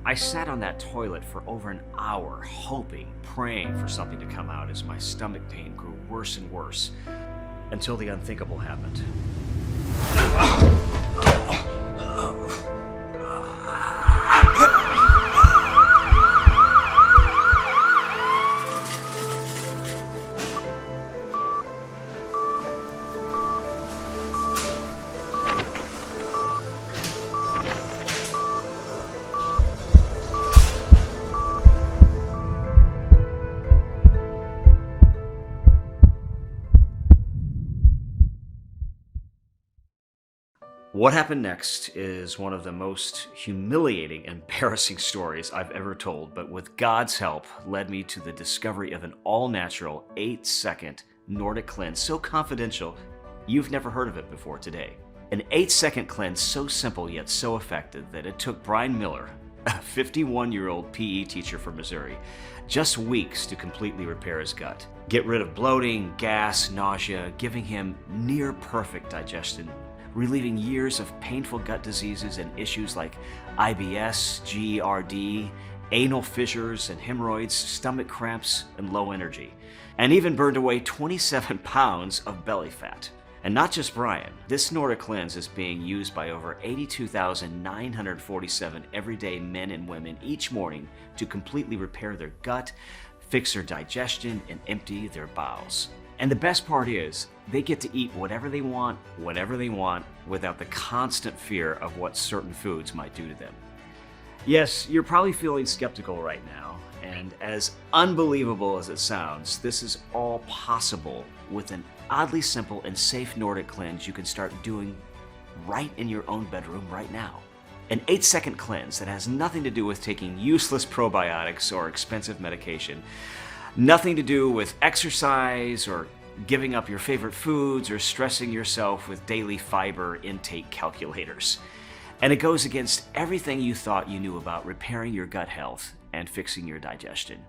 I sat on that toilet for over an hour, hoping, praying for something to come out as my stomach pain grew worse and worse, until the unthinkable happened. What happened next is one of the most humiliating and embarrassing stories I've ever told, but with God's help led me to the discovery of an all-natural 8-second Nordic cleanse so confidential you've never heard of it before today. An 8-second cleanse so simple yet so effective that it took Brian Miller, a 51-year-old PE teacher from Missouri, just weeks to completely repair his gut. Get rid of bloating, gas, nausea, giving him near perfect digestion, relieving years of painful gut diseases and issues like IBS, GERD, anal fissures and hemorrhoids, stomach cramps, and low energy, and even burned away 27 pounds of belly fat. And not just Brian, this Nordic cleanse is being used by over 82,947 everyday men and women each morning to completely repair their gut, fix their digestion, and empty their bowels. And the best part is, they get to eat whatever they want, whenever they want, without the constant fear of what certain foods might do to them. Yes, you're probably feeling skeptical right now, and as unbelievable as it sounds, this is all possible with an oddly simple and safe Nordic cleanse you can start doing right in your own bedroom right now. An 8-second cleanse that has nothing to do with taking useless probiotics or expensive medication, nothing to do with exercise or giving up your favorite foods or stressing yourself with daily fiber intake calculators. And it goes against everything you thought you knew about repairing your gut health and fixing your digestion.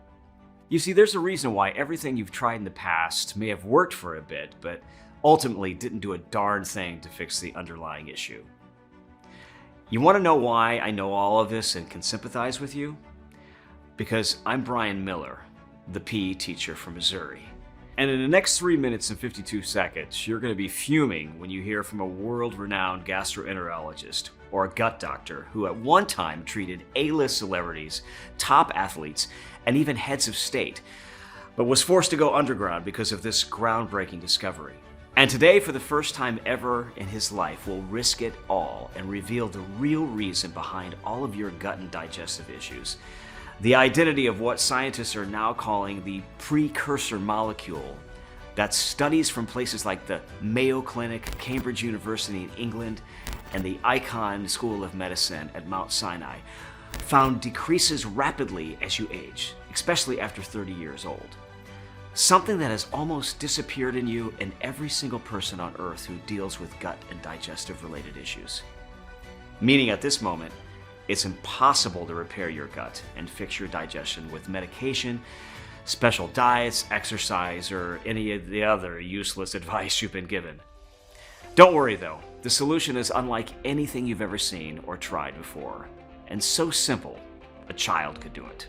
You see, there's a reason why everything you've tried in the past may have worked for a bit, but ultimately didn't do a darn thing to fix the underlying issue. You want to know why I know all of this and can sympathize with you? Because I'm Brian Miller, the PE teacher from Missouri. And in the next 3 minutes and 52 seconds, you're going to be fuming when you hear from a world-renowned gastroenterologist or a gut doctor who at one time treated A-list celebrities, top athletes, and even heads of state, but was forced to go underground because of this groundbreaking discovery. And today, for the first time ever in his life, will risk it all and reveal the real reason behind all of your gut and digestive issues. The identity of what scientists are now calling the precursor molecule that studies from places like the Mayo Clinic, Cambridge University in England, and the Icahn School of Medicine at Mount Sinai found decreases rapidly as you age, especially after 30 years old. Something that has almost disappeared in you and every single person on Earth who deals with gut and digestive related issues. Meaning at this moment, it's impossible to repair your gut and fix your digestion with medication, special diets, exercise, or any of the other useless advice you've been given. Don't worry though, the solution is unlike anything you've ever seen or tried before, and so simple, a child could do it.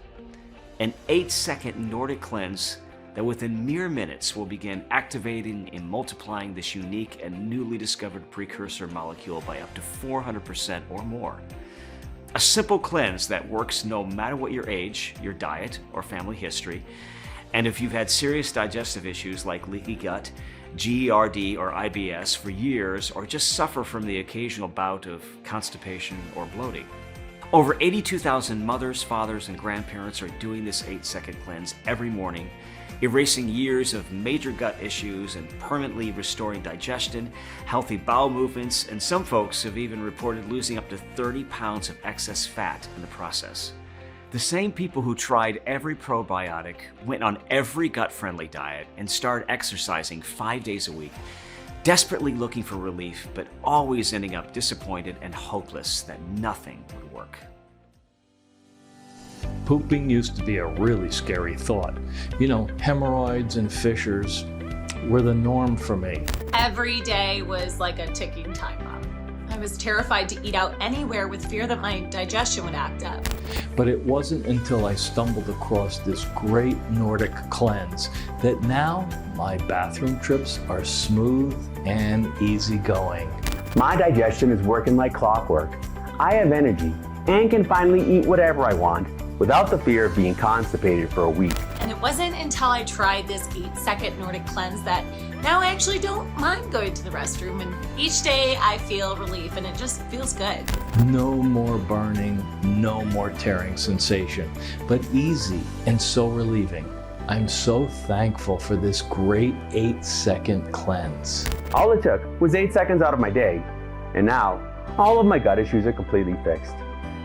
An 8-second Nordic cleanse that within mere minutes will begin activating and multiplying this unique and newly discovered precursor molecule by up to 400% or more. A simple cleanse that works no matter what your age, your diet, or family history, and if you've had serious digestive issues like leaky gut, GERD, or IBS for years, or just suffer from the occasional bout of constipation or bloating. Over 82,000 mothers, fathers, and grandparents are doing this 8-second cleanse every morning, erasing years of major gut issues and permanently restoring digestion, healthy bowel movements, and some folks have even reported losing up to 30 pounds of excess fat in the process. The same people who tried every probiotic, went on every gut-friendly diet, and started exercising 5 days a week, desperately looking for relief, but always ending up disappointed and hopeless that nothing would work. Pooping used to be a really scary thought. You know, hemorrhoids and fissures were the norm for me. Every day was like a ticking time bomb. I was terrified to eat out anywhere with fear that my digestion would act up. But it wasn't until I stumbled across this great Nordic cleanse that now my bathroom trips are smooth and easygoing. My digestion is working like clockwork. I have energy and can finally eat whatever I want without the fear of being constipated for a week. And it wasn't until I tried this 8-second Nordic cleanse that now I actually don't mind going to the restroom, and each day I feel relief and it just feels good. No more burning, no more tearing sensation, but easy and so relieving. I'm so thankful for this great 8-second cleanse. All it took was 8 seconds out of my day, and now all of my gut issues are completely fixed.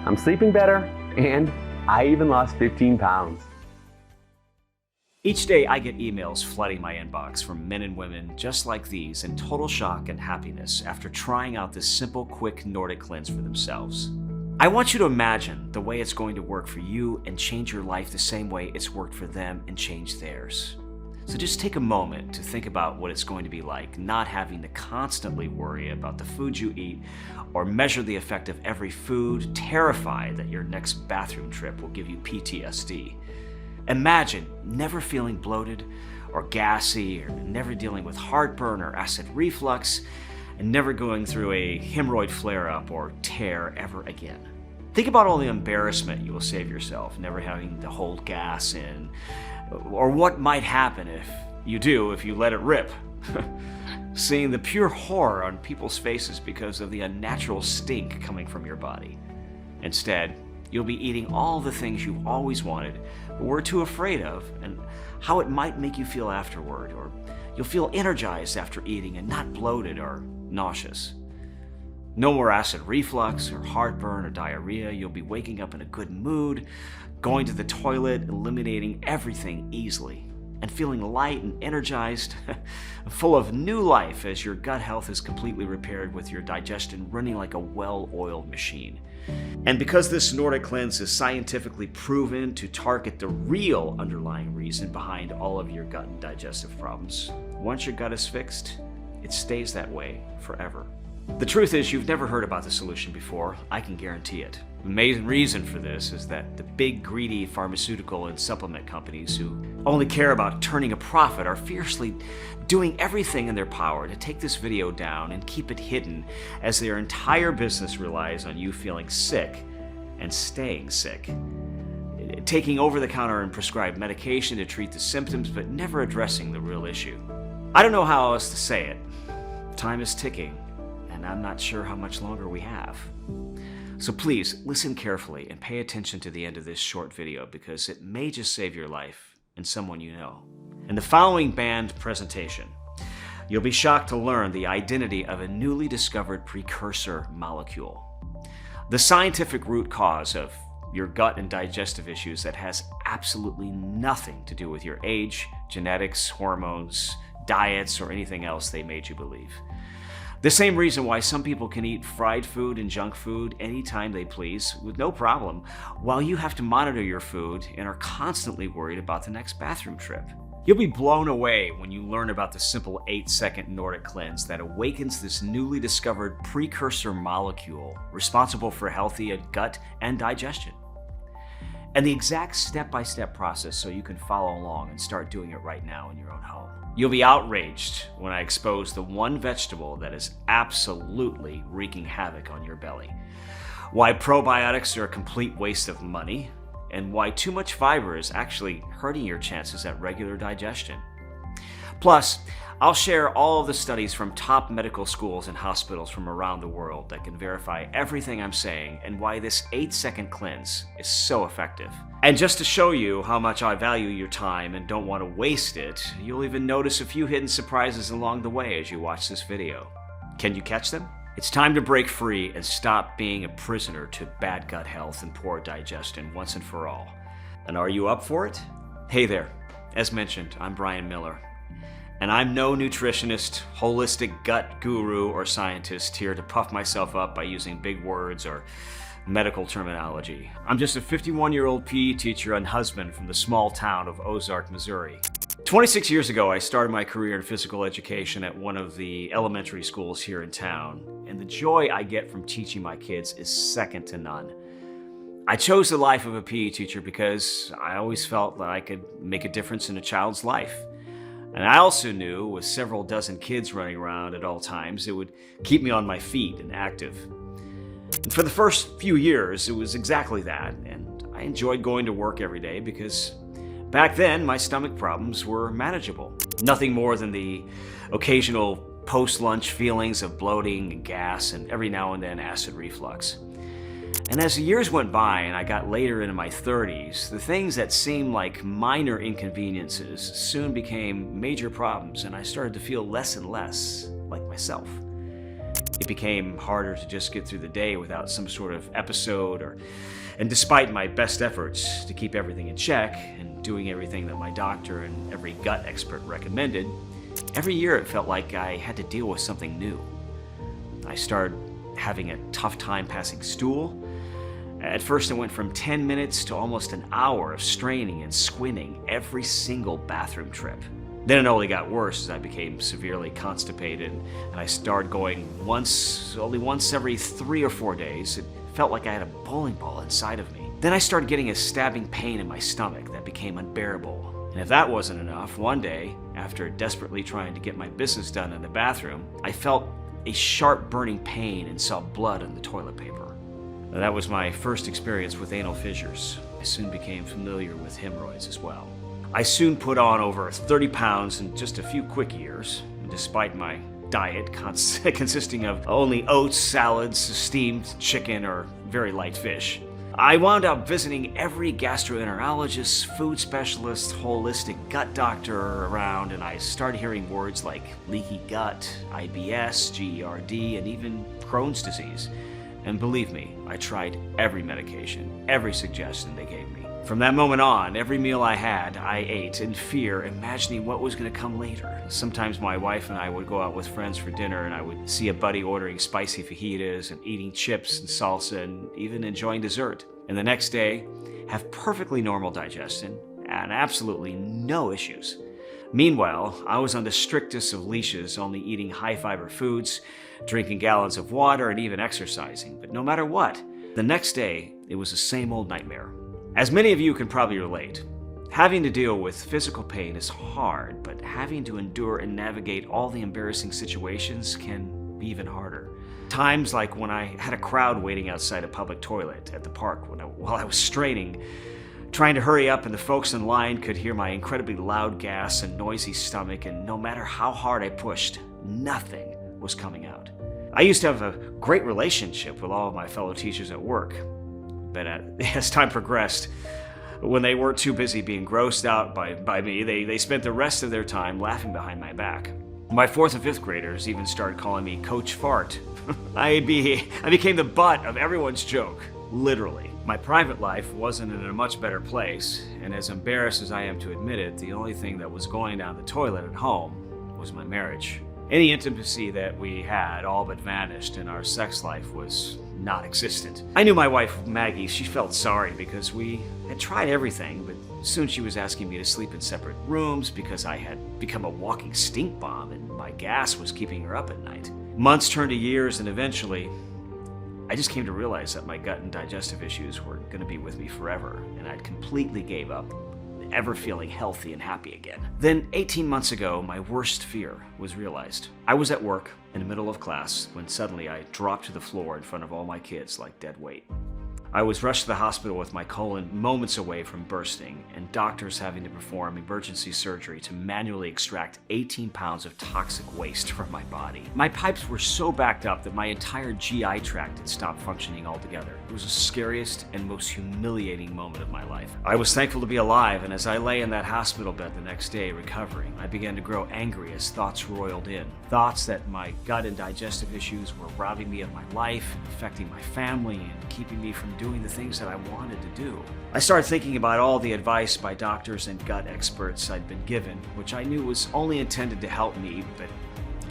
I'm sleeping better, and I even lost 15 pounds. Each day I get emails flooding my inbox from men and women just like these in total shock and happiness after trying out this simple, quick Nordic cleanse for themselves. I want you to imagine the way it's going to work for you and change your life the same way it's worked for them and changed theirs. So just take a moment to think about what it's going to be like not having to constantly worry about the food you eat or measure the effect of every food, terrified that your next bathroom trip will give you PTSD. Imagine never feeling bloated or gassy, or never dealing with heartburn or acid reflux, and never going through a hemorrhoid flare-up or tear ever again. Think about all the embarrassment you will save yourself, never having to hold gas in, or what might happen if you let it rip. Seeing the pure horror on people's faces because of the unnatural stink coming from your body. Instead, you'll be eating all the things you've always wanted but were too afraid of, and how it might make you feel afterward, or you'll feel energized after eating and not bloated or nauseous. No more acid reflux or heartburn or diarrhea. You'll be waking up in a good mood, going to the toilet, eliminating everything easily, and feeling light and energized, full of new life as your gut health is completely repaired with your digestion running like a well-oiled machine. And because this Nordic cleanse is scientifically proven to target the real underlying reason behind all of your gut and digestive problems, once your gut is fixed, it stays that way forever. The truth is, you've never heard about the solution before. I can guarantee it. The main reason for this is that the big, greedy pharmaceutical and supplement companies who only care about turning a profit are fiercely doing everything in their power to take this video down and keep it hidden, as their entire business relies on you feeling sick and staying sick. Taking over-the-counter and prescribed medication to treat the symptoms, but never addressing the real issue. I don't know how else to say it. Time is ticking, and I'm not sure how much longer we have. So please listen carefully and pay attention to the end of this short video, because it may just save your life and someone you know. In the following banned presentation, you'll be shocked to learn the identity of a newly discovered precursor molecule. The scientific root cause of your gut and digestive issues that has absolutely nothing to do with your age, genetics, hormones, diets, or anything else they made you believe. The same reason why some people can eat fried food and junk food anytime they please with no problem, while you have to monitor your food and are constantly worried about the next bathroom trip. You'll be blown away when you learn about the simple 8-second Nordic cleanse that awakens this newly discovered precursor molecule responsible for healthy gut and digestion. And the exact step-by-step process so you can follow along and start doing it right now in your own home. You'll be outraged when I expose the one vegetable that is absolutely wreaking havoc on your belly, why probiotics are a complete waste of money, and why too much fiber is actually hurting your chances at regular digestion. Plus, I'll share all of the studies from top medical schools and hospitals from around the world that can verify everything I'm saying and why this 8-second cleanse is so effective. And just to show you how much I value your time and don't want to waste it, you'll even notice a few hidden surprises along the way as you watch this video. Can you catch them? It's time to break free and stop being a prisoner to bad gut health and poor digestion once and for all. And are you up for it? Hey there. As mentioned, I'm Brian Miller. And I'm no nutritionist, holistic gut guru, or scientist here to puff myself up by using big words or medical terminology. I'm just a 51-year-old PE teacher and husband from the small town of Ozark, Missouri. 26 years ago, I started my career in physical education at one of the elementary schools here in town, and the joy I get from teaching my kids is second to none. I chose the life of a PE teacher because I always felt that I could make a difference in a child's life. And I also knew, with several dozen kids running around at all times, it would keep me on my feet and active. And for the first few years, it was exactly that, and I enjoyed going to work every day because back then, my stomach problems were manageable. Nothing more than the occasional post-lunch feelings of bloating and gas, and every now and then acid reflux. And as the years went by and I got later into my 30s, the things that seemed like minor inconveniences soon became major problems, and I started to feel less and less like myself. It became harder to just get through the day without some sort of episode, and despite my best efforts to keep everything in check and doing everything that my doctor and every gut expert recommended, every year it felt like I had to deal with something new. I started having a tough time passing stool. At first, it went from 10 minutes to almost an hour of straining and squinting every single bathroom trip. Then it only got worse as I became severely constipated, and I started going only once every 3 or 4 days. It felt like I had a bowling ball inside of me. Then I started getting a stabbing pain in my stomach that became unbearable. And if that wasn't enough, one day, after desperately trying to get my business done in the bathroom, I felt a sharp burning pain and saw blood on the toilet paper. Now, that was my first experience with anal fissures. I soon became familiar with hemorrhoids as well. I soon put on over 30 pounds in just a few quick years, despite my diet consisting of only oats, salads, steamed chicken, or very light fish. I wound up visiting every gastroenterologist, food specialist, holistic gut doctor around, and I started hearing words like leaky gut, IBS, GERD, and even Crohn's disease. And believe me, I tried every medication, every suggestion they gave me. From that moment on, every meal I had, I ate in fear, imagining what was going to come later. Sometimes my wife and I would go out with friends for dinner, and I would see a buddy ordering spicy fajitas and eating chips and salsa and even enjoying dessert. And the next day, have perfectly normal digestion and absolutely no issues. Meanwhile, I was on the strictest of leashes, only eating high-fiber foods, drinking gallons of water, and even exercising. But no matter what, the next day, it was the same old nightmare. As many of you can probably relate, having to deal with physical pain is hard, but having to endure and navigate all the embarrassing situations can be even harder. Times like when I had a crowd waiting outside a public toilet at the park while I was straining, trying to hurry up, and the folks in line could hear my incredibly loud gas and noisy stomach, and no matter how hard I pushed, nothing was coming out. I used to have a great relationship with all of my fellow teachers at work, but as time progressed, when they weren't too busy being grossed out by me, they spent the rest of their time laughing behind my back. My 4th and 5th graders even started calling me Coach Fart. I became the butt of everyone's joke, literally. My private life wasn't in a much better place, and as embarrassed as I am to admit it, the only thing that was going down the toilet at home was my marriage. Any intimacy that we had all but vanished, and our sex life was non-existent. I knew my wife, Maggie, she felt sorry because we had tried everything, but soon she was asking me to sleep in separate rooms because I had become a walking stink bomb and my gas was keeping her up at night. Months turned to years, and eventually, I just came to realize that my gut and digestive issues were going to be with me forever, and I'd completely gave up ever feeling healthy and happy again. Then 18 months ago, my worst fear was realized. I was at work in the middle of class when suddenly I dropped to the floor in front of all my kids like dead weight. I was rushed to the hospital with my colon moments away from bursting, and doctors having to perform emergency surgery to manually extract 18 pounds of toxic waste from my body. My pipes were so backed up that my entire GI tract had stopped functioning altogether. It was the scariest and most humiliating moment of my life. I was thankful to be alive, and as I lay in that hospital bed the next day recovering, I began to grow angry as thoughts roiled in. Thoughts that my gut and digestive issues were robbing me of my life, affecting my family, and keeping me from doing the things that I wanted to do. I started thinking about all the advice by doctors and gut experts I'd been given, which I knew was only intended to help me, but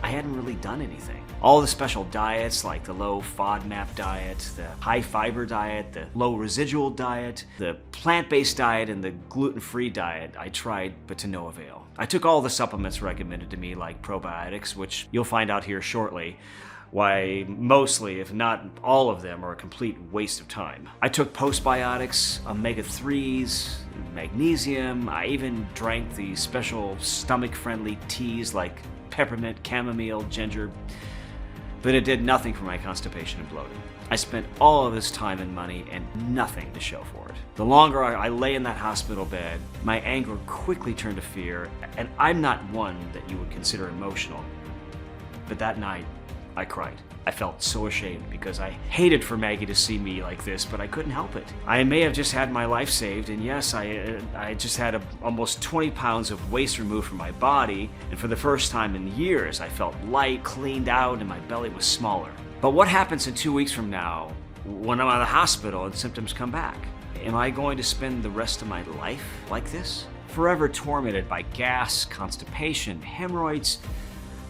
I hadn't really done anything. All the special diets like the low FODMAP diet, the high fiber diet, the low residual diet, the plant-based diet, and the gluten-free diet I tried, but to no avail. I took all the supplements recommended to me like probiotics, which you'll find out here shortly, why mostly, if not all of them, are a complete waste of time. I took postbiotics, omega-3s, magnesium. I even drank the special stomach-friendly teas like peppermint, chamomile, ginger, but it did nothing for my constipation and bloating. I spent all of this time and money and nothing to show for it. The longer I lay in that hospital bed, my anger quickly turned to fear, and I'm not one that you would consider emotional. But that night, I cried. I felt so ashamed because I hated for Maggie to see me like this, but I couldn't help it. I may have just had my life saved, and yes, I just had almost 20 pounds of waste removed from my body, and for the first time in years, I felt light, cleaned out, and my belly was smaller. But what happens in 2 weeks from now when I'm out of the hospital and symptoms come back? Am I going to spend the rest of my life like this? Forever tormented by gas, constipation, hemorrhoids,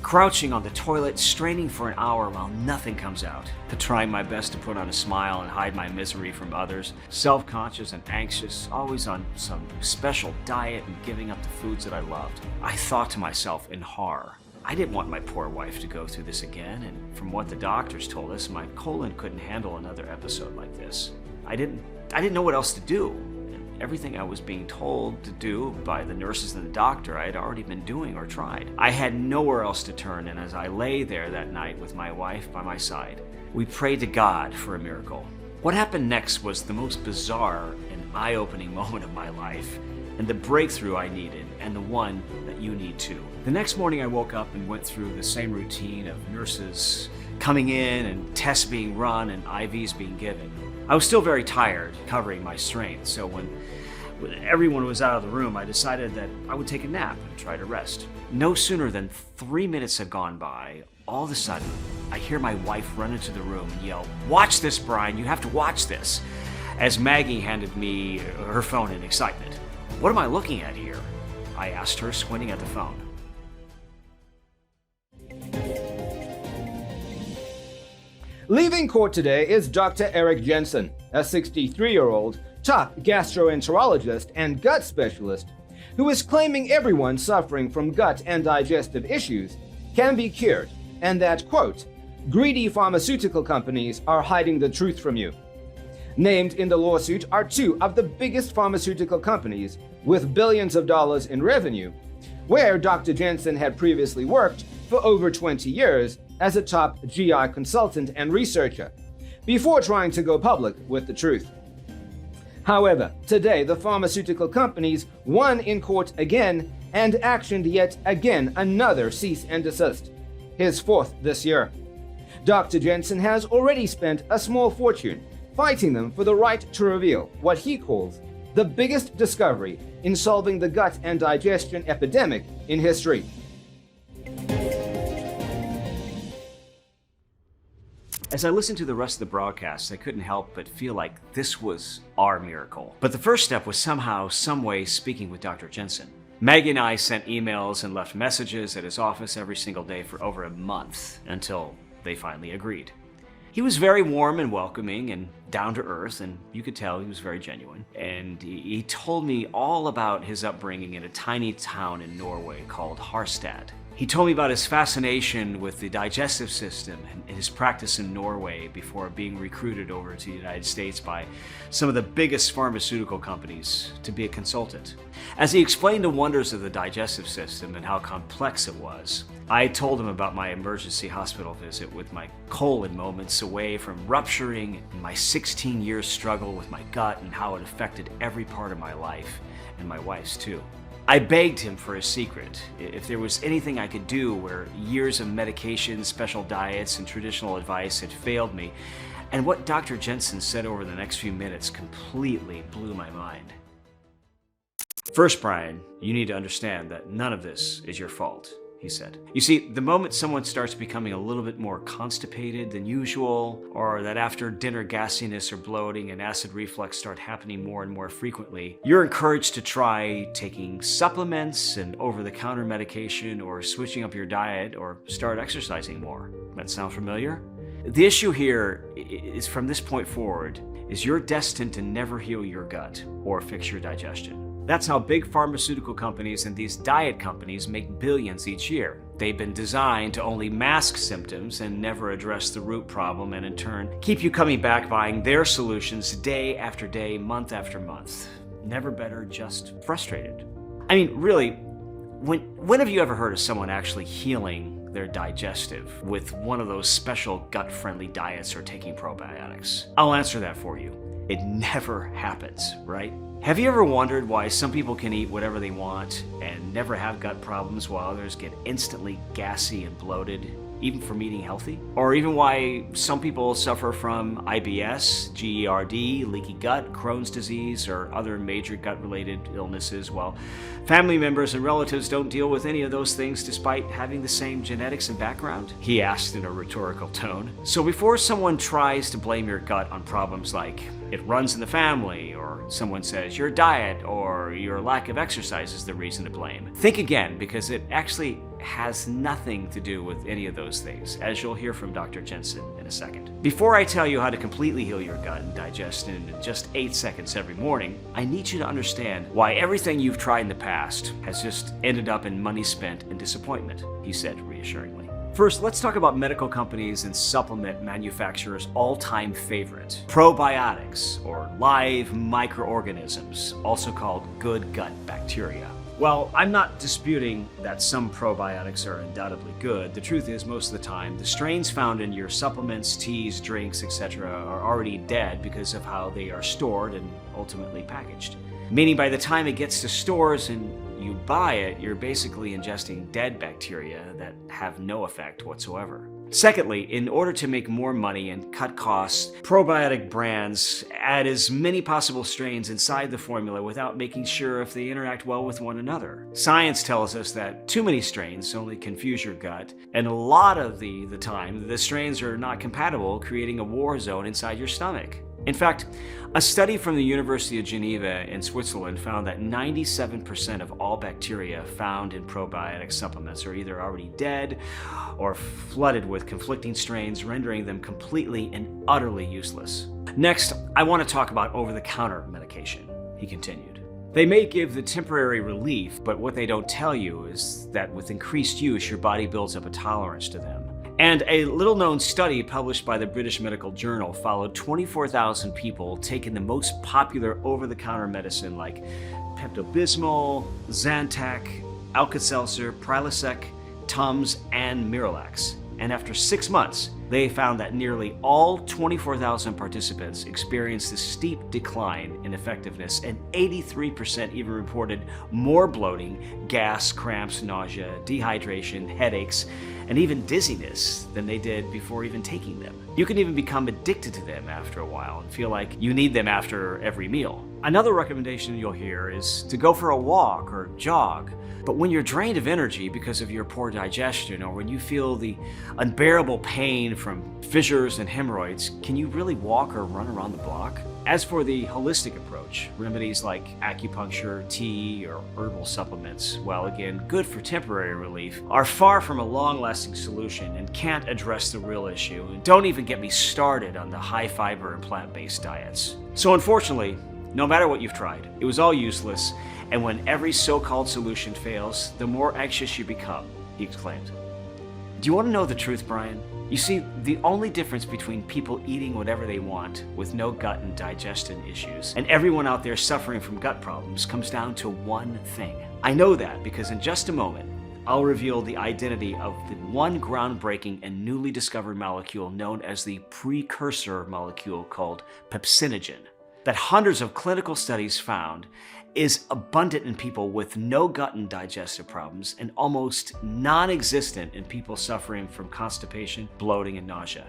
crouching on the toilet, straining for an hour while nothing comes out, but trying my best to put on a smile and hide my misery from others, self-conscious and anxious, always on some special diet and giving up the foods that I loved. I thought to myself in horror, I didn't want my poor wife to go through this again, and from what the doctors told us, my colon couldn't handle another episode like this. I didn't know what else to do. Everything I was being told to do by the nurses and the doctor, I had already been doing or tried. I had nowhere else to turn, and as I lay there that night with my wife by my side, we prayed to God for a miracle. What happened next was the most bizarre and eye-opening moment of my life, and the breakthrough I needed, and the one that you need too. The next morning I woke up and went through the same routine of nurses coming in and tests being run and IVs being given. I was still very tired, covering my strength, so when everyone was out of the room, I decided that I would take a nap and try to rest. No sooner than 3 minutes had gone by, all of a sudden, I hear my wife run into the room and yell, "Watch this, Brian, you have to watch this," as Maggie handed me her phone in excitement. "What am I looking at here?" I asked her, squinting at the phone. Leaving court today is Dr. Eric Jensen, a 63-year-old top gastroenterologist and gut specialist who is claiming everyone suffering from gut and digestive issues can be cured, and that, quote, greedy pharmaceutical companies are hiding the truth from you. Named in the lawsuit are two of the biggest pharmaceutical companies with billions of dollars in revenue, where Dr. Jensen had previously worked for over 20 years as a top GI consultant and researcher, before trying to go public with the truth. However, today the pharmaceutical companies won in court again and actioned yet again another cease and desist, his fourth this year. Dr. Jensen has already spent a small fortune fighting them for the right to reveal what he calls the biggest discovery in solving the gut and digestion epidemic in history. As I listened to the rest of the broadcast, I couldn't help but feel like this was our miracle. But the first step was somehow, some way speaking with Dr. Jensen. Maggie and I sent emails and left messages at his office every single day for over a month until they finally agreed. He was very warm and welcoming and down to earth, and you could tell he was very genuine. And he told me all about his upbringing in a tiny town in Norway called Harstad. He told me about his fascination with the digestive system and his practice in Norway before being recruited over to the United States by some of the biggest pharmaceutical companies to be a consultant. As he explained the wonders of the digestive system and how complex it was, I told him about my emergency hospital visit with my colon moments away from rupturing and my 16-year struggle with my gut and how it affected every part of my life, and my wife's too. I begged him for a secret, if there was anything I could do where years of medication, special diets, and traditional advice had failed me, and what Dr. Jensen said over the next few minutes completely blew my mind. First, Brian, you need to understand that none of this is your fault. he said. You see, the moment someone starts becoming a little bit more constipated than usual, or that after dinner gassiness or bloating and acid reflux start happening more and more frequently, you're encouraged to try taking supplements and over-the-counter medication, or switching up your diet, or start exercising more. That sound familiar? The issue here is, from this point forward, is you're destined to never heal your gut or fix your digestion. That's how big pharmaceutical companies and these diet companies make billions each year. They've been designed to only mask symptoms and never address the root problem, and in turn, keep you coming back buying their solutions day after day, month after month. Never better, just frustrated. I mean, really, when have you ever heard of someone actually healing their digestive with one of those special gut-friendly diets or taking probiotics? I'll answer that for you. It never happens, right? Have you ever wondered why some people can eat whatever they want and never have gut problems, while others get instantly gassy and bloated, even from eating healthy? Or even why some people suffer from IBS, GERD, leaky gut, Crohn's disease, or other major gut-related illnesses, while family members and relatives don't deal with any of those things despite having the same genetics and background? He asked in a rhetorical tone. So before someone tries to blame your gut on problems like it runs in the family, or someone says your diet or your lack of exercise is the reason to blame, think again, because it actually has nothing to do with any of those things, as you'll hear from Dr. Jensen in a second. Before I tell you how to completely heal your gut and digestion in just 8 seconds every morning, I need you to understand why everything you've tried in the past has just ended up in money spent and disappointment, he said reassuringly. First, let's talk about medical companies and supplement manufacturers' all-time favorite, probiotics, or live microorganisms, also called good gut bacteria. Well, I'm not disputing that some probiotics are undoubtedly good. The truth is, most of the time, the strains found in your supplements, teas, drinks, etc. are already dead because of how they are stored and ultimately packaged. Meaning by the time it gets to stores and you buy it, you're basically ingesting dead bacteria that have no effect whatsoever. Secondly, in order to make more money and cut costs, probiotic brands add as many possible strains inside the formula without making sure if they interact well with one another. Science tells us that too many strains only confuse your gut, and a lot of the time, the strains are not compatible, creating a war zone inside your stomach. In fact, a study from the University of Geneva in Switzerland found that 97% of all bacteria found in probiotic supplements are either already dead or flooded with conflicting strains, rendering them completely and utterly useless. Next, I want to talk about over-the-counter medication, he continued. They may give the temporary relief, but what they don't tell you is that with increased use, your body builds up a tolerance to them. And a little-known study published by the British Medical Journal followed 24,000 people taking the most popular over-the-counter medicine like Pepto-Bismol, Zantac, Alka-Seltzer, Prilosec, Tums, and Miralax. And after 6 months, they found that nearly all 24,000 participants experienced a steep decline in effectiveness, and 83% even reported more bloating, gas, cramps, nausea, dehydration, headaches, and even dizziness than they did before even taking them. You can even become addicted to them after a while and feel like you need them after every meal. Another recommendation you'll hear is to go for a walk or jog. But when you're drained of energy because of your poor digestion, or when you feel the unbearable pain from fissures and hemorrhoids, can you really walk or run around the block? As for the holistic approach, remedies like acupuncture, tea, or herbal supplements, while again good for temporary relief, are far from a long-lasting solution and can't address the real issue. And don't even get me started on the high-fiber and plant-based diets. So unfortunately, no matter what you've tried, it was all useless, and when every so-called solution fails, the more anxious you become, he exclaimed. Do you want to know the truth, Brian? You see, the only difference between people eating whatever they want with no gut and digestion issues and everyone out there suffering from gut problems comes down to one thing. I know that because in just a moment, I'll reveal the identity of the one groundbreaking and newly discovered molecule known as the precursor molecule called pepsinogen, that hundreds of clinical studies found is abundant in people with no gut and digestive problems and almost non-existent in people suffering from constipation, bloating, and nausea.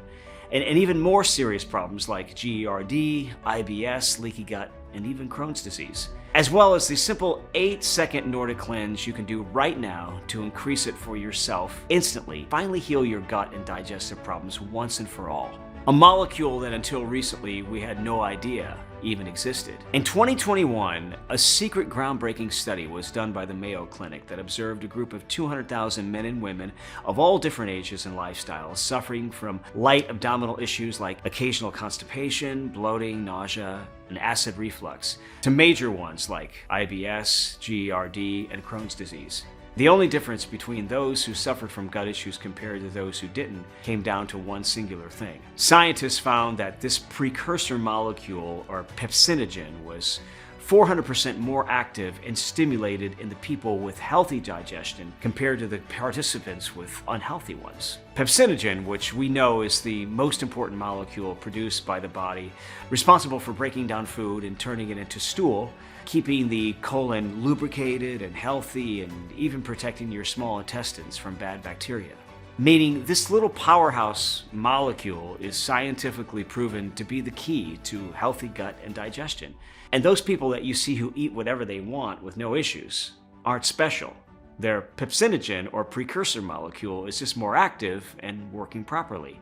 And even more serious problems like GERD, IBS, leaky gut, and even Crohn's disease. as well as the simple 8-second Nordic cleanse you can do right now to increase it for yourself instantly. Finally heal your gut and digestive problems once and for all. A molecule that until recently we had no idea even existed. In 2021, a secret groundbreaking study was done by the Mayo Clinic that observed a group of 200,000 men and women of all different ages and lifestyles suffering from light abdominal issues like occasional constipation, bloating, nausea, and acid reflux, to major ones like IBS, GERD, and Crohn's disease. The only difference between those who suffered from gut issues compared to those who didn't came down to one singular thing. Scientists found that this precursor molecule, or pepsinogen, was 400% more active and stimulated in the people with healthy digestion compared to the participants with unhealthy ones. Pepsinogen, which we know is the most important molecule produced by the body, responsible for breaking down food and turning it into stool, keeping the colon lubricated and healthy, and even protecting your small intestines from bad bacteria. Meaning this little powerhouse molecule is scientifically proven to be the key to healthy gut and digestion. And those people that you see who eat whatever they want with no issues aren't special. Their pepsinogen, or precursor molecule, is just more active and working properly.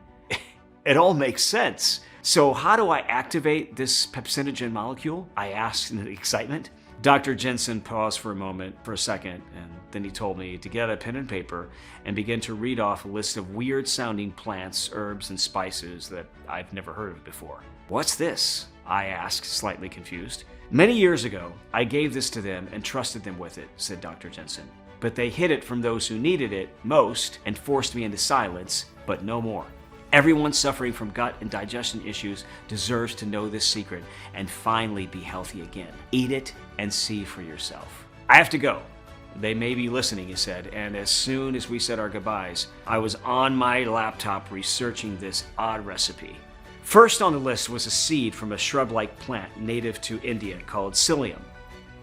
It all makes sense. So how do I activate this pepsinogen molecule? I asked in excitement. Dr. Jensen paused for a second, and then he told me to get a pen and paper and begin to read off a list of weird-sounding plants, herbs, and spices that I've never heard of before. What's this? I asked, slightly confused. Many years ago, I gave this to them and trusted them with it, said Dr. Jensen. But they hid it from those who needed it most and forced me into silence, but no more. Everyone suffering from gut and digestion issues deserves to know this secret and finally be healthy again. Eat it and see for yourself. I have to go. They may be listening, he said, and as soon as we said our goodbyes, I was on my laptop researching this odd recipe. First on the list was a seed from a shrub-like plant native to India called psyllium.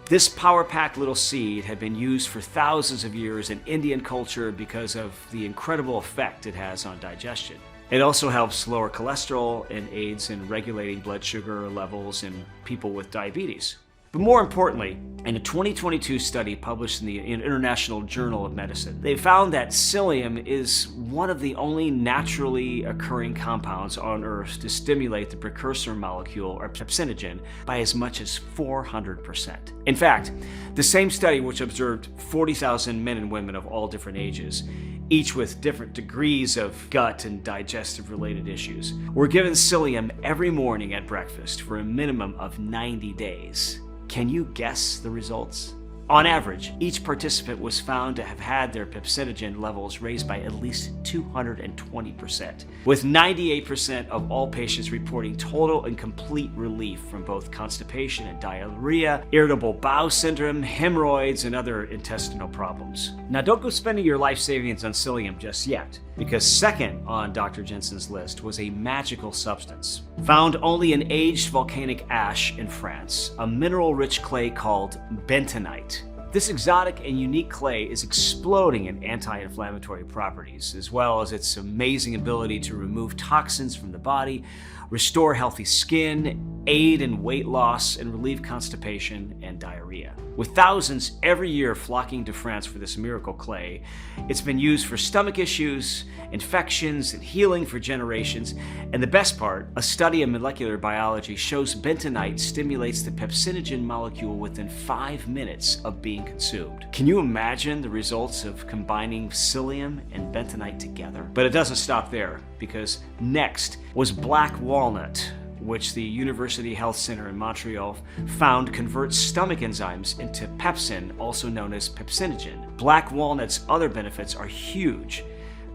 This power-packed little seed had been used for thousands of years in Indian culture because of the incredible effect it has on digestion. It also helps lower cholesterol and aids in regulating blood sugar levels in people with diabetes. But more importantly, in a 2022 study published in the International Journal of Medicine, they found that psyllium is one of the only naturally occurring compounds on Earth to stimulate the precursor molecule, or pepsinogen, by as much as 400%. In fact, the same study, which observed 40,000 men and women of all different ages, each with different degrees of gut and digestive related issues, were given psyllium every morning at breakfast for a minimum of 90 days. Can you guess the results? On average, each participant was found to have had their pepsinogen levels raised by at least 220%, with 98% of all patients reporting total and complete relief from both constipation and diarrhea, irritable bowel syndrome, hemorrhoids, and other intestinal problems. Now, don't go spending your life savings on psyllium just yet, because second on Dr. Jensen's list was a magical substance, found only in aged volcanic ash in France, a mineral-rich clay called bentonite. This exotic and unique clay is exploding in anti-inflammatory properties, as well as its amazing ability to remove toxins from the body, restore healthy skin, aid in weight loss, and relieve constipation and diarrhea. With thousands every year flocking to France for this miracle clay, it's been used for stomach issues, infections, and healing for generations. And the best part, a study of molecular biology shows bentonite stimulates the pepsinogen molecule within 5 minutes of being consumed. Can you imagine the results of combining psyllium and bentonite together? But it doesn't stop there, because next was black walnut, which the University Health Center in Montreal found converts stomach enzymes into pepsin, also known as pepsinogen. Black walnut's other benefits are huge.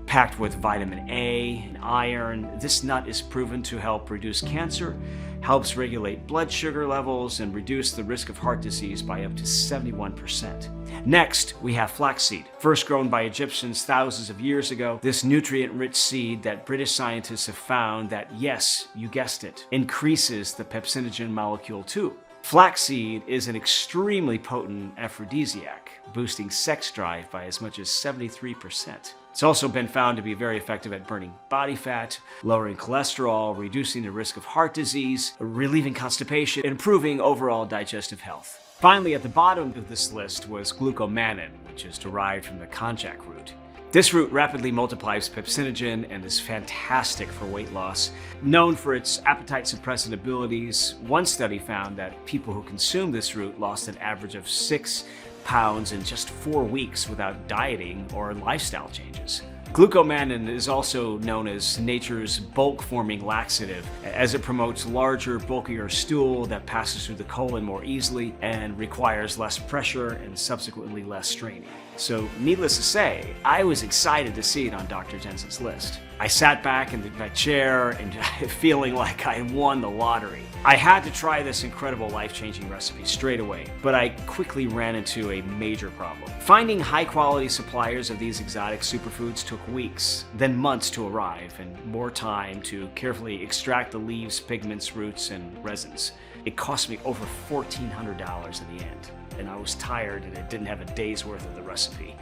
Packed with vitamin A and iron, this nut is proven to help reduce cancer, helps regulate blood sugar levels, and reduce the risk of heart disease by up to 71%. Next, we have flaxseed. First grown by Egyptians thousands of years ago, this nutrient-rich seed that British scientists have found that, yes, you guessed it, increases the pepsinogen molecule too. Flaxseed is an extremely potent aphrodisiac, boosting sex drive by as much as 73%. It's also been found to be very effective at burning body fat, lowering cholesterol, reducing the risk of heart disease, relieving constipation, and improving overall digestive health. Finally, at the bottom of this list was glucomannan, which is derived from the konjac root. This root rapidly multiplies pepsinogen and is fantastic for weight loss. Known for its appetite-suppressant abilities, one study found that people who consumed this root lost an average of 6 pounds in just 4 weeks without dieting or lifestyle changes. Glucomannan is also known as nature's bulk-forming laxative, as it promotes larger, bulkier stool that passes through the colon more easily and requires less pressure and subsequently less straining. So, needless to say, I was excited to see it on Dr. Jensen's list. I sat back in my chair and feeling like I won the lottery. I had to try this incredible life-changing recipe straight away, but I quickly ran into a major problem. Finding high-quality suppliers of these exotic superfoods took weeks, then months to arrive, and more time to carefully extract the leaves, pigments, roots, and resins. It cost me over $1,400 in the end, and I was tired and I didn't have a day's worth of the recipe.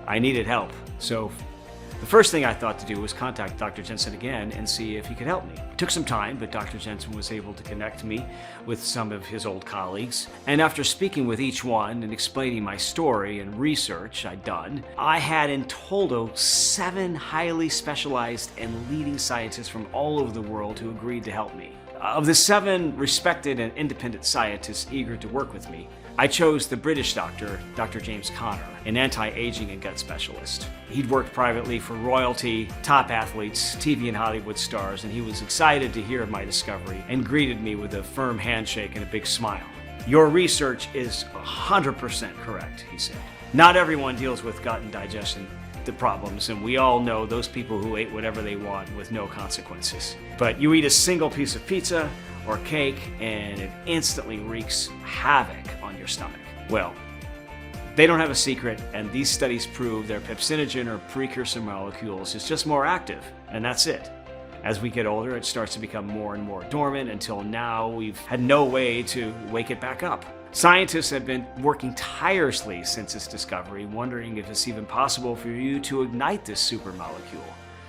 I needed help, so the first thing I thought to do was contact Dr. Jensen again and see if he could help me. It took some time, but Dr. Jensen was able to connect me with some of his old colleagues. And after speaking with each one and explaining my story and research I'd done, I had in total 7 highly specialized and leading scientists from all over the world who agreed to help me. Of the 7 respected and independent scientists eager to work with me, I chose the British doctor, Dr. James Conner, an anti-aging and gut specialist. He'd worked privately for royalty, top athletes, TV and Hollywood stars, and he was excited to hear of my discovery and greeted me with a firm handshake and a big smile. "Your research is 100% correct," he said. "Not everyone deals with gut and digestion problems, and we all know those people who ate whatever they want with no consequences. But you eat a single piece of pizza or cake and it instantly wreaks havoc on your stomach." Well, they don't have a secret, and these studies prove their pepsinogen or precursor molecules is just more active, and that's it. As we get older, it starts to become more and more dormant until now we've had no way to wake it back up. Scientists have been working tirelessly since its discovery, wondering if it's even possible for you to ignite this supermolecule.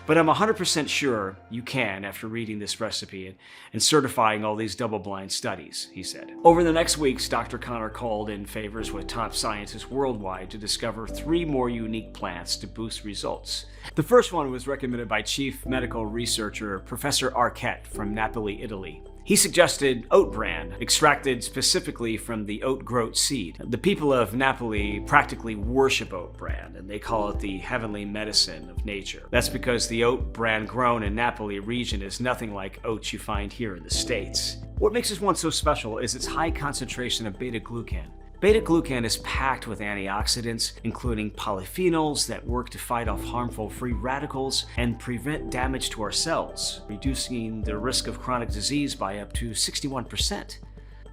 But I'm 100% sure you can after reading this recipe and certifying all these double-blind studies, he said. Over the next weeks, Dr. Conner called in favors with top scientists worldwide to discover 3 more unique plants to boost results. The first one was recommended by Chief Medical Researcher Professor Arquette from Napoli, Italy. He suggested oat bran, extracted specifically from the oat groat seed. The people of Napoli practically worship oat bran, and they call it the heavenly medicine of nature. That's because the oat bran grown in Napoli region is nothing like oats you find here in the States. What makes this one so special is its high concentration of beta-glucan. Beta-glucan is packed with antioxidants, including polyphenols that work to fight off harmful free radicals and prevent damage to our cells, reducing the risk of chronic disease by up to 61%.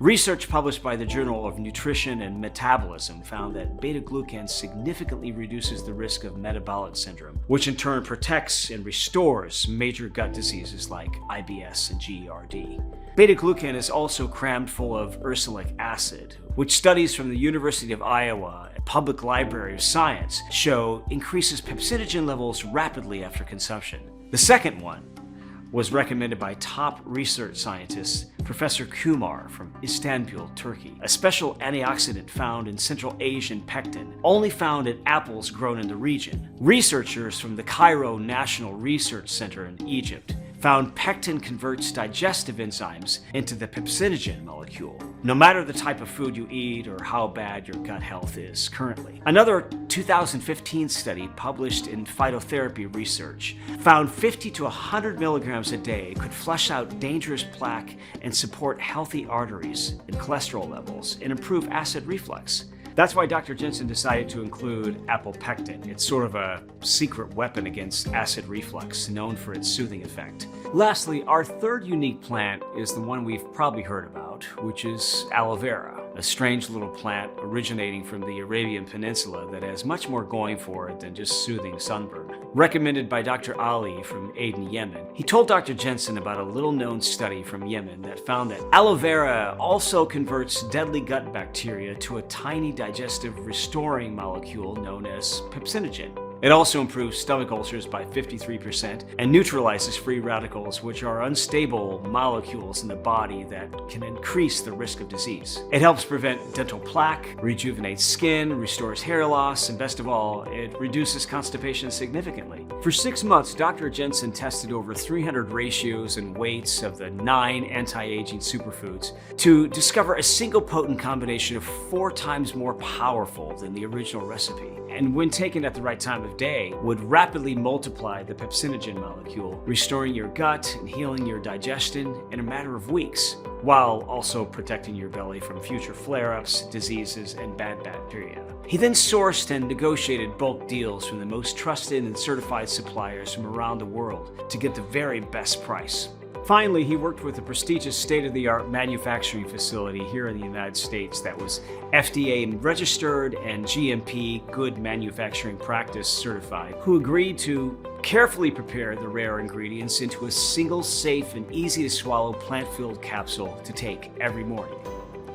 Research published by the Journal of Nutrition and Metabolism found that beta-glucan significantly reduces the risk of metabolic syndrome, which in turn protects and restores major gut diseases like IBS and GERD. Beta-glucan is also crammed full of ursolic acid, which studies from the University of Iowa and Public Library of Science show increases pepsinogen levels rapidly after consumption. The second one was recommended by top research scientist Professor Kumar from Istanbul, Turkey, a special antioxidant found in Central Asian pectin, only found in apples grown in the region. Researchers from the Cairo National Research Center in Egypt found pectin converts digestive enzymes into the pepsinogen molecule, no matter the type of food you eat or how bad your gut health is currently. Another 2015 study published in Phytotherapy Research found 50 to 100 milligrams a day could flush out dangerous plaque and support healthy arteries and cholesterol levels and improve acid reflux. That's why Dr. Jensen decided to include apple pectin. It's sort of a secret weapon against acid reflux, known for its soothing effect. Lastly, our third unique plant is the one we've probably heard about, which is aloe vera, a strange little plant originating from the Arabian Peninsula that has much more going for it than just soothing sunburn. Recommended by Dr. Ali from Aden, Yemen, he told Dr. Jensen about a little-known study from Yemen that found that aloe vera also converts deadly gut bacteria to a tiny digestive restoring molecule known as pepsinogen. It also improves stomach ulcers by 53% and neutralizes free radicals, which are unstable molecules in the body that can increase the risk of disease. It helps prevent dental plaque, rejuvenates skin, restores hair loss, and best of all, it reduces constipation significantly. For 6 months, Dr. Jensen tested over 300 ratios and weights of the 9 anti-aging superfoods to discover a single potent combination of 4 times more powerful than the original recipe, and when taken at the right time of day, would rapidly multiply the pepsinogen molecule, restoring your gut and healing your digestion in a matter of weeks, while also protecting your belly from future flare-ups, diseases, and bad bacteria. He then sourced and negotiated bulk deals from the most trusted and certified suppliers from around the world to get the very best price. Finally, he worked with a prestigious state-of-the-art manufacturing facility here in the United States that was FDA registered and GMP Good Manufacturing Practice certified, who agreed to carefully prepare the rare ingredients into a single safe and easy to swallow plant-filled capsule to take every morning.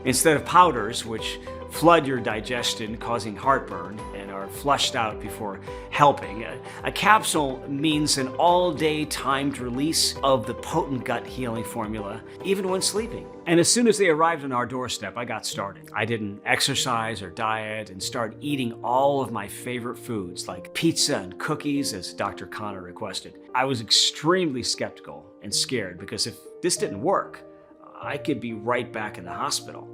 Instead of powders, which flood your digestion, causing heartburn, and are flushed out before helping, a capsule means an all-day timed release of the potent gut healing formula, even when sleeping. And as soon as they arrived on our doorstep, I got started. I didn't exercise or diet and started eating all of my favorite foods like pizza and cookies, as Dr. Connor requested. I was extremely skeptical and scared because if this didn't work, I could be right back in the hospital.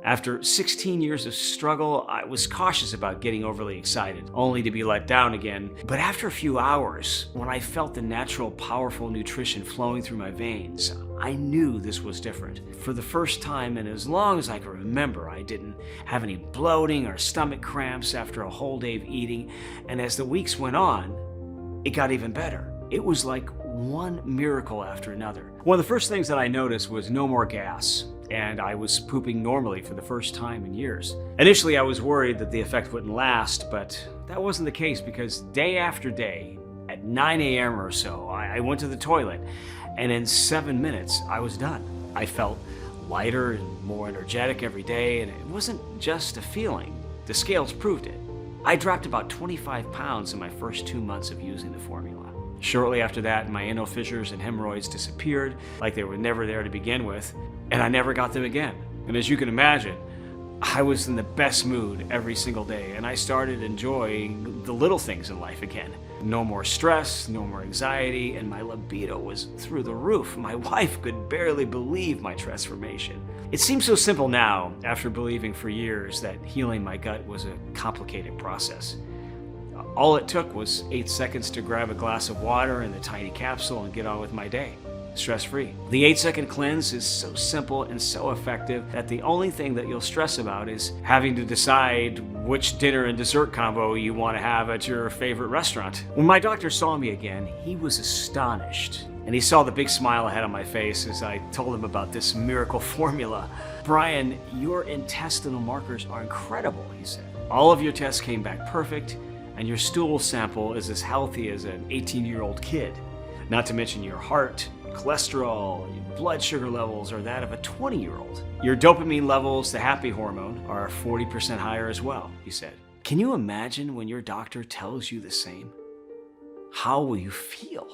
After 16 years of struggle, I was cautious about getting overly excited, only to be let down again. But after a few hours, when I felt the natural, powerful nutrition flowing through my veins, I knew this was different. For the first time, and as long as I can remember, I didn't have any bloating or stomach cramps after a whole day of eating. And as the weeks went on, it got even better. It was like one miracle after another. One of the first things that I noticed was no more gas, and I was pooping normally for the first time in years. Initially, I was worried that the effect wouldn't last, but that wasn't the case because day after day, at 9 a.m. or so, I went to the toilet, and in 7 minutes, I was done. I felt lighter and more energetic every day, and it wasn't just a feeling. The scales proved it. I dropped about 25 pounds in my first 2 months of using the formula. Shortly after that, my anal fissures and hemorrhoids disappeared like they were never there to begin with, and I never got them again. And as you can imagine, I was in the best mood every single day, and I started enjoying the little things in life again. No more stress, no more anxiety, and my libido was through the roof. My wife could barely believe my transformation. It seems so simple now, after believing for years that healing my gut was a complicated process. All it took was 8 seconds to grab a glass of water and the tiny capsule and get on with my day, stress-free. The 8-second cleanse is so simple and so effective that the only thing that you'll stress about is having to decide which dinner and dessert combo you want to have at your favorite restaurant. When my doctor saw me again, he was astonished, and he saw the big smile I had on my face as I told him about this miracle formula. "Brian, your intestinal markers are incredible," he said. "All of your tests came back perfect, and your stool sample is as healthy as an 18-year-old kid. Not to mention your heart, cholesterol, your blood sugar levels are that of a 20-year-old. Your dopamine levels, the happy hormone, are 40% higher as well," he said. Can you imagine when your doctor tells you the same? How will you feel?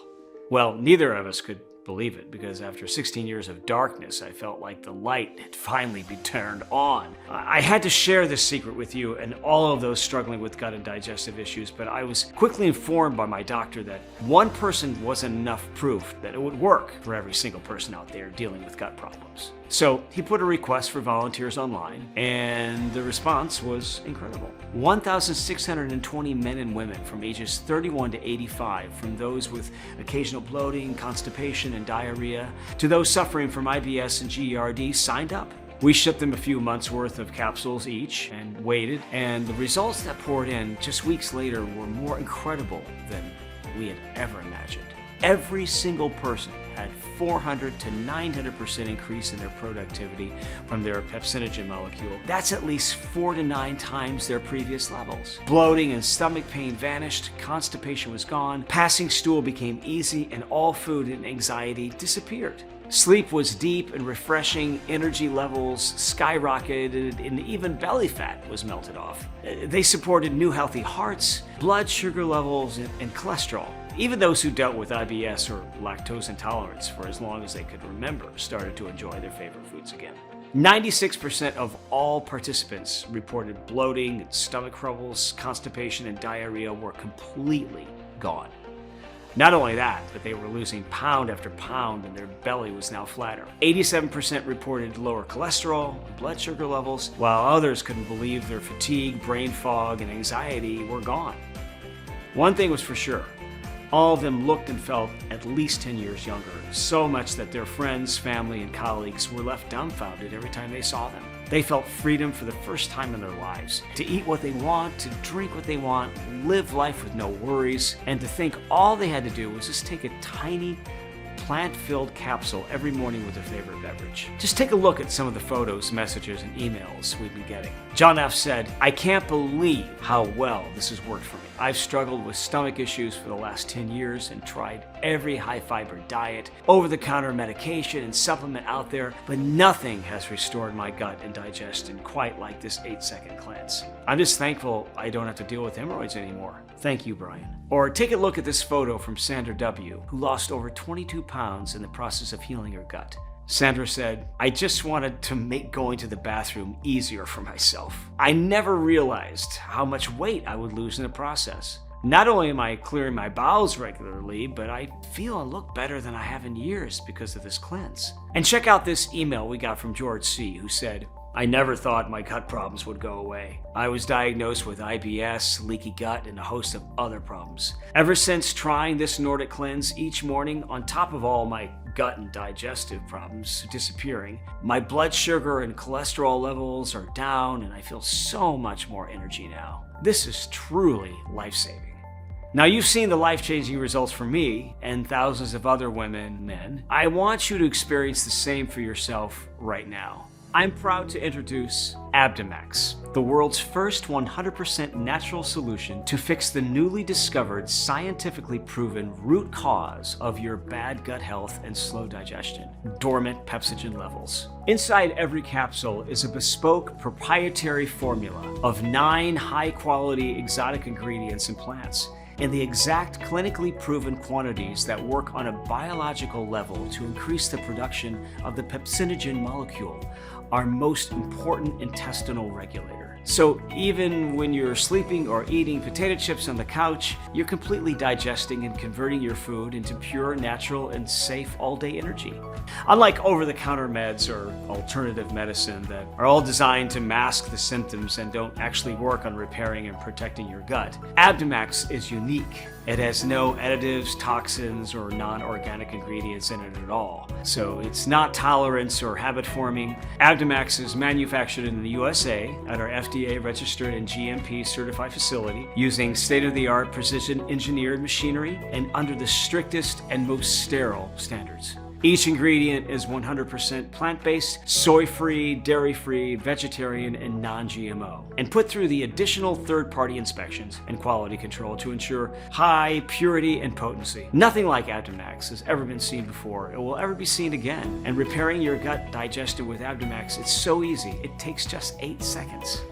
Well, neither of us could believe it, because after 16 years of darkness, I felt like the light had finally been turned on. I had to share this secret with you and all of those struggling with gut and digestive issues, but I was quickly informed by my doctor that one person wasn't enough proof that it would work for every single person out there dealing with gut problems. So he put a request for volunteers online, and the response was incredible. 1,620 men and women from ages 31 to 85, from those with occasional bloating, constipation, and diarrhea, to those suffering from IBS and GERD, signed up. We shipped them a few months worth of capsules each and waited, and the results that poured in just weeks later were more incredible than we had ever imagined. Every single person had 400 to 900% increase in their productivity from their pepsinogen molecule. That's at least 4 to 9 times their previous levels. Bloating and stomach pain vanished, constipation was gone, passing stool became easy, and all food and anxiety disappeared. Sleep was deep and refreshing, energy levels skyrocketed, and even belly fat was melted off. They supported new healthy hearts, blood sugar levels, and cholesterol. Even those who dealt with IBS or lactose intolerance for as long as they could remember started to enjoy their favorite foods again. 96% of all participants reported bloating, stomach troubles, constipation, and diarrhea were completely gone. Not only that, but they were losing pound after pound and their belly was now flatter. 87% reported lower cholesterol and blood sugar levels, while others couldn't believe their fatigue, brain fog, and anxiety were gone. One thing was for sure. All of them looked and felt at least 10 years younger, so much that their friends, family, and colleagues were left dumbfounded every time they saw them. They felt freedom for the first time in their lives, to eat what they want, to drink what they want, live life with no worries, and to think all they had to do was just take a tiny plant-filled capsule every morning with their favorite beverage. Just take a look at some of the photos, messages, and emails we've been getting. John F. said, "I can't believe how well this has worked for me. I've struggled with stomach issues for the last 10 years and tried every high-fiber diet, over-the-counter medication, and supplement out there, but nothing has restored my gut and digestion quite like this 8-second cleanse. I'm just thankful I don't have to deal with hemorrhoids anymore. Thank you, Brian." Or take a look at this photo from Sandra W., who lost over 22 pounds in the process of healing her gut. Sandra said, "I just wanted to make going to the bathroom easier for myself. I never realized how much weight I would lose in the process. Not only am I clearing my bowels regularly, but I feel and look better than I have in years because of this cleanse." And check out this email we got from George C., who said, "I never thought my gut problems would go away. I was diagnosed with IBS, leaky gut, and a host of other problems. Ever since trying this Nordic cleanse each morning, on top of all my gut and digestive problems disappearing, my blood sugar and cholesterol levels are down, and I feel so much more energy now. This is truly life-saving." Now, you've seen the life-changing results for me and thousands of other women and men. I want you to experience the same for yourself right now. I'm proud to introduce Abdomax, the world's first 100% natural solution to fix the newly discovered, scientifically proven root cause of your bad gut health and slow digestion: dormant pepsinogen levels. Inside every capsule is a bespoke proprietary formula of 9 high-quality exotic ingredients and plants, in the exact clinically proven quantities that work on a biological level to increase the production of the pepsinogen molecule, our most important intestinal regulator. So even when you're sleeping or eating potato chips on the couch, you're completely digesting and converting your food into pure, natural, and safe all-day energy. Unlike over-the-counter meds or alternative medicine that are all designed to mask the symptoms and don't actually work on repairing and protecting your gut, Abdomax is unique. It has no additives, toxins, or non-organic ingredients in it at all. So it's not tolerance or habit forming. Abdomax is manufactured in the USA at our FDA registered and GMP certified facility using state-of-the-art precision engineered machinery and under the strictest and most sterile standards. Each ingredient is 100% plant-based, soy-free, dairy-free, vegetarian, and non-GMO, and put through the additional third-party inspections and quality control to ensure high purity and potency. Nothing like Abdomax has ever been seen before. It will ever be seen again. And repairing your gut digestion with Abdomax, it's so easy. It takes just 8 seconds.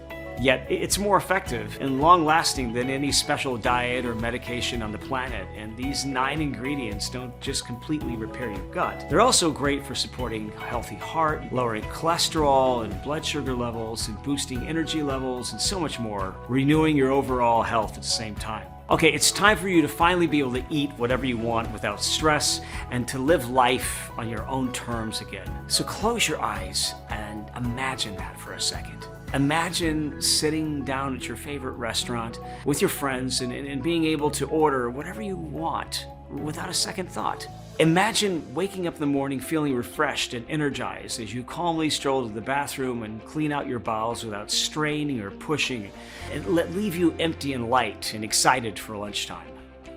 Yet it's more effective and long-lasting than any special diet or medication on the planet, and these 9 ingredients don't just completely repair your gut. They're also great for supporting a healthy heart, lowering cholesterol and blood sugar levels, and boosting energy levels, and so much more, renewing your overall health at the same time. Okay, it's time for you to finally be able to eat whatever you want without stress and to live life on your own terms again. So close your eyes and imagine that for a second. Imagine sitting down at your favorite restaurant with your friends and being able to order whatever you want without a second thought. Imagine waking up in the morning feeling refreshed and energized as you calmly stroll to the bathroom and clean out your bowels without straining or pushing, and leave you empty and light and excited for lunchtime.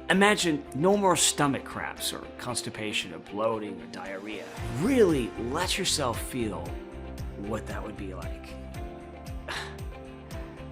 Imagine no more stomach cramps or constipation or bloating or diarrhea. Really let yourself feel what that would be like.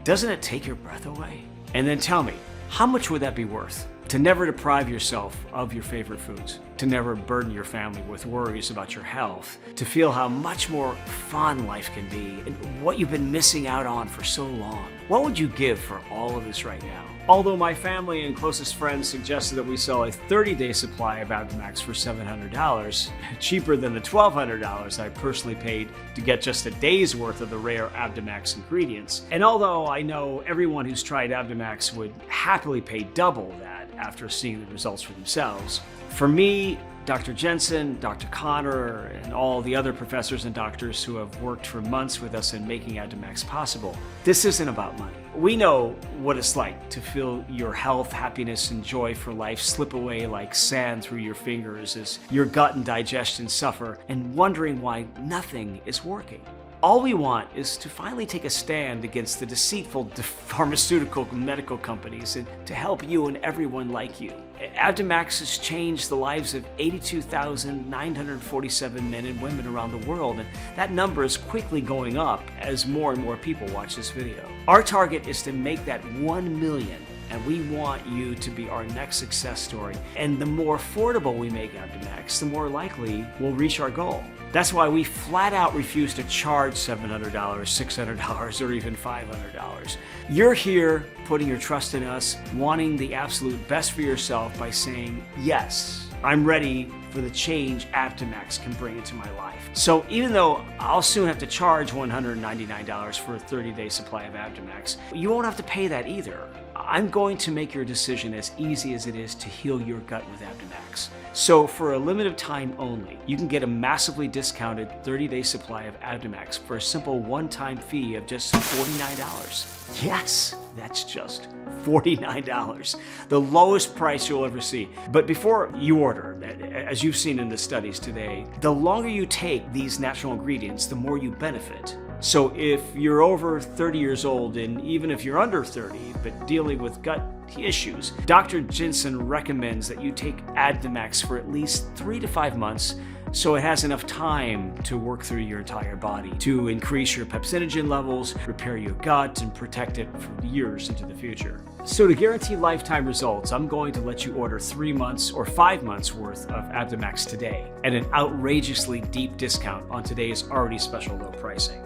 Doesn't it take your breath away? And then tell me, how much would that be worth? To never deprive yourself of your favorite foods, to never burden your family with worries about your health, to feel how much more fun life can be and what you've been missing out on for so long. What would you give for all of this right now? Although my family and closest friends suggested that we sell a 30-day supply of Abdomax for $700, cheaper than the $1,200 I personally paid to get just a day's worth of the rare Abdomax ingredients. And although I know everyone who's tried Abdomax would happily pay double that after seeing the results for themselves, for me, Dr. Jensen, Dr. Connor, and all the other professors and doctors who have worked for months with us in making Abdomax possible, this isn't about money. We know what it's like to feel your health, happiness, and joy for life slip away like sand through your fingers as your gut and digestion suffer, and wondering why nothing is working. All we want is to finally take a stand against the deceitful pharmaceutical medical companies and to help you and everyone like you. Abdomax has changed the lives of 82,947 men and women around the world, and that number is quickly going up as more and more people watch this video. Our target is to make that 1 million, and we want you to be our next success story. And the more affordable we make Abdomax, the more likely we'll reach our goal. That's why we flat out refuse to charge $700, $600, or even $500. You're here putting your trust in us, wanting the absolute best for yourself by saying, yes, I'm ready for the change Abdomax can bring into my life. So even though I'll soon have to charge $199 for a 30-day supply of Abdomax, you won't have to pay that either. I'm going to make your decision as easy as it is to heal your gut with Abdomax. So for a limited time only, you can get a massively discounted 30-day supply of Abdomax for a simple one-time fee of just $49. Yes, that's just $49, the lowest price you'll ever see. But before you order, as you've seen in the studies today, the longer you take these natural ingredients, the more you benefit. So if you're over 30 years old, and even if you're under 30, but dealing with gut issues, Dr. Jensen recommends that you take Abdomax for at least 3 to 5 months so it has enough time to work through your entire body, to increase your pepsinogen levels, repair your gut, and protect it for years into the future. So to guarantee lifetime results, I'm going to let you order 3 months or 5 months worth of Abdomax today at an outrageously deep discount on today's already special low pricing.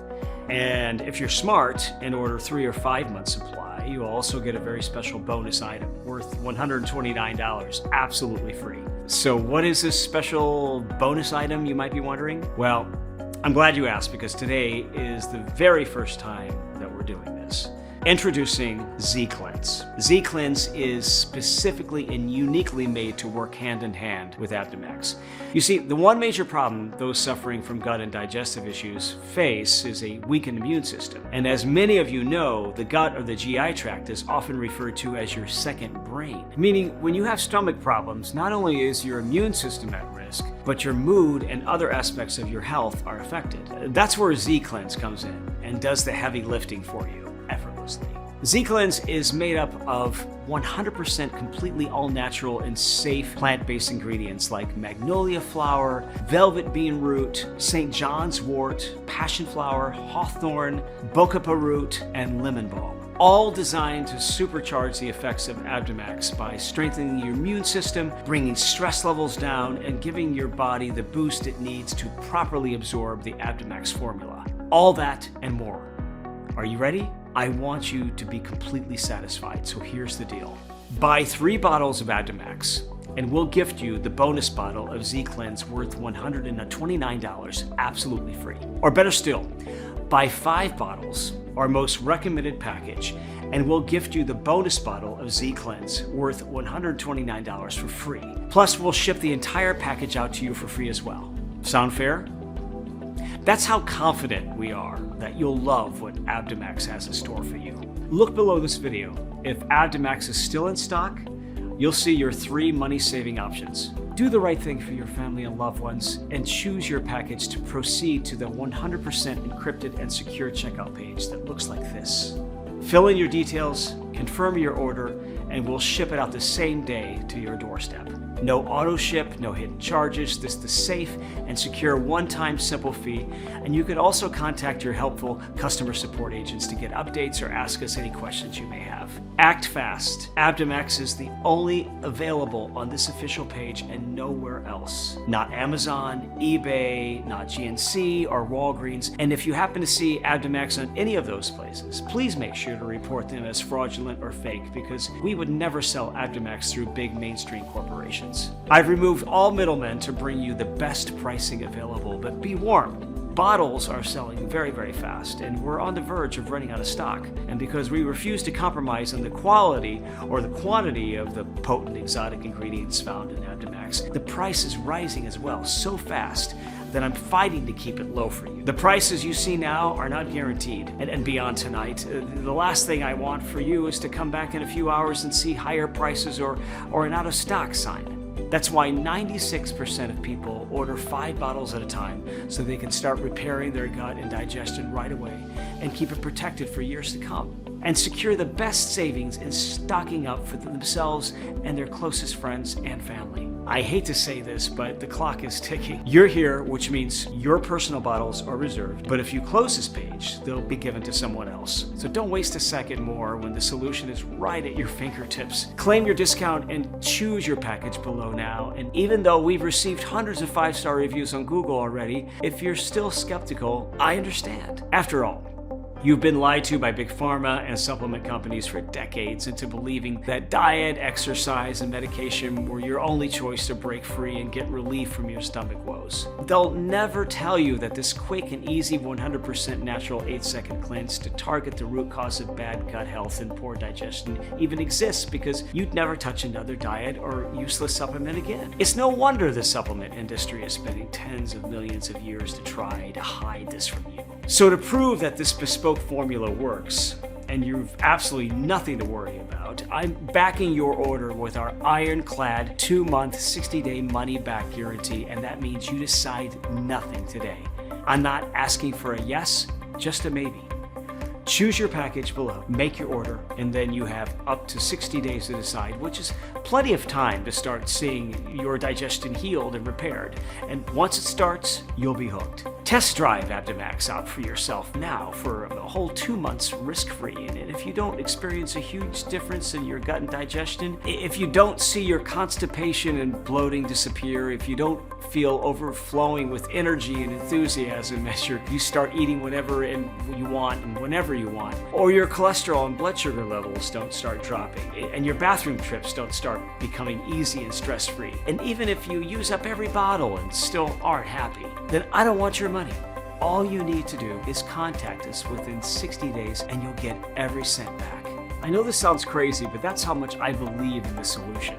And if you're smart and order 3 or 5 months supply, you also get a very special bonus item worth $129, absolutely free. So what is this special bonus item, you might be wondering? Well, I'm glad you asked, because today is the very first time that we're doing this. Introducing Z-Cleanse. Z-Cleanse is specifically and uniquely made to work hand in hand with Abdomax. You see, the one major problem those suffering from gut and digestive issues face is a weakened immune system. And as many of you know, the gut or the GI tract is often referred to as your second brain. Meaning, when you have stomach problems, not only is your immune system at risk, but your mood and other aspects of your health are affected. That's where Z-Cleanse comes in and does the heavy lifting for you effortlessly. Z-Cleanse is made up of 100% completely all-natural and safe plant-based ingredients like magnolia flower, velvet bean root, St. John's wort, passion flower, hawthorn, bokapa root, and lemon balm. All designed to supercharge the effects of Abdomax by strengthening your immune system, bringing stress levels down, and giving your body the boost it needs to properly absorb the Abdomax formula. All that and more. Are you ready? I want you to be completely satisfied, so here's the deal. Buy 3 bottles of Abdomax, and we'll gift you the bonus bottle of Z-Cleanse worth $129, absolutely free. Or better still, buy 5 bottles, our most recommended package, and we'll gift you the bonus bottle of Z-Cleanse worth $129 for free. Plus, we'll ship the entire package out to you for free as well. Sound fair? That's how confident we are that you'll love what Abdomax has in store for you. Look below this video. If Abdomax is still in stock, you'll see your 3 money-saving options. Do the right thing for your family and loved ones, and choose your package to proceed to the 100% encrypted and secure checkout page that looks like this. Fill in your details, confirm your order, and we'll ship it out the same day to your doorstep. No auto ship, no hidden charges. This is the safe and secure one-time simple fee. And you can also contact your helpful customer support agents to get updates or ask us any questions you may have. Act fast. Abdomax is the only available on this official page and nowhere else. Not Amazon, eBay, not GNC or Walgreens. And if you happen to see Abdomax on any of those places, please make sure to report them as fraudulent or fake, because we would never sell Abdomax through big mainstream corporations. I've removed all middlemen to bring you the best pricing available, but be warned. Bottles are selling very, very fast, and we're on the verge of running out of stock. And because we refuse to compromise on the quality or the quantity of the potent exotic ingredients found in Abdomax, the price is rising as well so fast that I'm fighting to keep it low for you. The prices you see now are not guaranteed. And beyond tonight, the last thing I want for you is to come back in a few hours and see higher prices or an out of stock sign. That's why 96% of people order 5 bottles at a time so they can start repairing their gut and digestion right away and keep it protected for years to come. And secure the best savings in stocking up for themselves and their closest friends and family. I hate to say this, but the clock is ticking. You're here, which means your personal bottles are reserved, but if you close this page, they'll be given to someone else. So don't waste a second more when the solution is right at your fingertips. Claim your discount and choose your package below now. And even though we've received hundreds of 5-star reviews on Google already, if you're still skeptical, I understand. After all, you've been lied to by big pharma and supplement companies for decades into believing that diet, exercise, and medication were your only choice to break free and get relief from your stomach woes. They'll never tell you that this quick and easy 100% natural 8-second cleanse to target the root cause of bad gut health and poor digestion even exists, because you'd never touch another diet or useless supplement again. It's no wonder the supplement industry is spending tens of millions of years to try to hide this from you. So to prove that this bespoke formula works, and you've absolutely nothing to worry about, I'm backing your order with our ironclad 2-month, 60-day money-back guarantee, and that means you decide nothing today. I'm not asking for a yes, just a maybe. Choose your package below, make your order, and then you have up to 60 days to decide, which is plenty of time to start seeing your digestion healed and repaired. And once it starts, you'll be hooked. Test drive Abdomax out for yourself now for a whole 2 months risk-free. And if you don't experience a huge difference in your gut and digestion, if you don't see your constipation and bloating disappear, if you don't feel overflowing with energy and enthusiasm as you start eating whatever and you want and whenever you want, or your cholesterol and blood sugar levels don't start dropping, and your bathroom trips don't start becoming easy and stress-free, and even if you use up every bottle and still aren't happy, then I don't want your money. All you need to do is contact us within 60 days and you'll get every cent back. I know this sounds crazy, but that's how much I believe in this solution.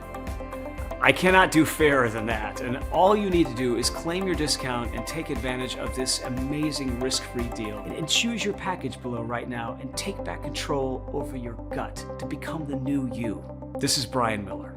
I cannot do fairer than that, and all you need to do is claim your discount and take advantage of this amazing risk-free deal, and choose your package below right now and take back control over your gut to become the new you. This is Brian Miller.